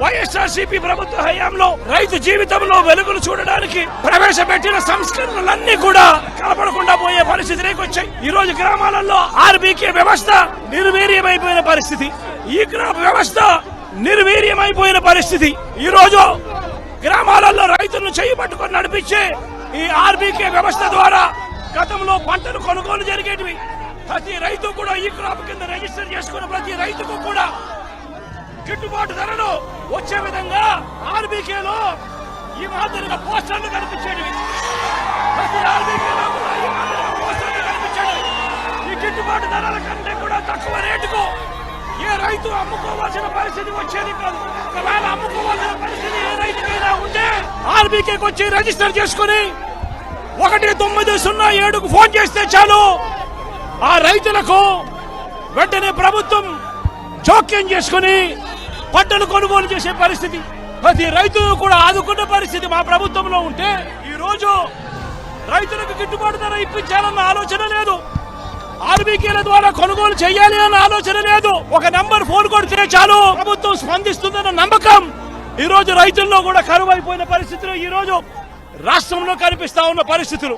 వైఎస్ఆర్సీపీ ప్రభుత్వ హయాంలో రైతు జీవితంలో వెలుగులు చూడడానికి ప్రవేశపెట్టిన సంస్కరణలన్నీ కూడా కనపడకుండా పోయే పరిస్థితిలోకి వచ్చాయి. ఈ రోజు గ్రామాలలో ఆర్బీకే వ్యవస్థ నిర్వీర్యమైపోయిన పరిస్థితి, ఈ క్రాప్ వ్యవస్థ నిర్వీర్యమైపోయిన పరిస్థితి. ఈ రోజు గ్రామాలలో రైతులను చేయబట్టుకొని నడిపించే ఈ ఆర్బీకే వ్యవస్థ ద్వారా గతంలో పంటలు కొనుగోలు జరిగేటివి. ప్రతి రైతు కూడా ఈ క్రాప్ కింద రిజిస్టర్ చేసుకున్న ప్రతి రైతుకు కూడా గిట్టుబాటు ధరలు వచ్చే విధంగా ఆర్బీకేలో ఈ మాదిరిగా పోస్టర్లు కనిపించేటివి. ప్రతి ఆర్బీకేలో కూడా ఈ మాదిరిగా పోస్టర్లు కనిపించేటివి. ఈ గిట్టుబాటు ధరల కంటే కూడా తక్కువ రేటుకు ఏ రైతు అమ్ముకోవాల్సిన పరిస్థితి వచ్చేది కాదు. ఒకవేళ అమ్ముకోవాల్సిన పరిస్థితి ఏ రైతుకైనా ఉంటే ఆర్బీకేకి వచ్చి రిజిస్టర్ చేసుకుని 1907కు ఫోన్ చేస్తే చాలు, ఆ రైతులకు వెంటనే ప్రభుత్వం జోక్యం చేసుకుని పంటలు కొనుగోలు చేసే పరిస్థితి, ప్రతి రైతును కూడా ఆదుకున్న పరిస్థితి మా ప్రభుత్వంలో ఉంటే ఈ రోజు రైతులకు గిట్టుబాటు ధర ఇప్పించాలన్న ఆలోచన లేదు, ఆర్బీకేల ద్వారా కొనుగోలు చేయాలి అన్న ఆలోచన లేదు. ఒక నంబర్ ఫోన్ కొడితే చాలు ప్రభుత్వం స్పందిస్తుందన్న నమ్మకం ఈ రోజు రైతుల్లో కూడా కరువైపోయిన పరిస్థితులు ఈ రోజు రాష్ట్రంలో కనిపిస్తా ఉన్న పరిస్థితులు.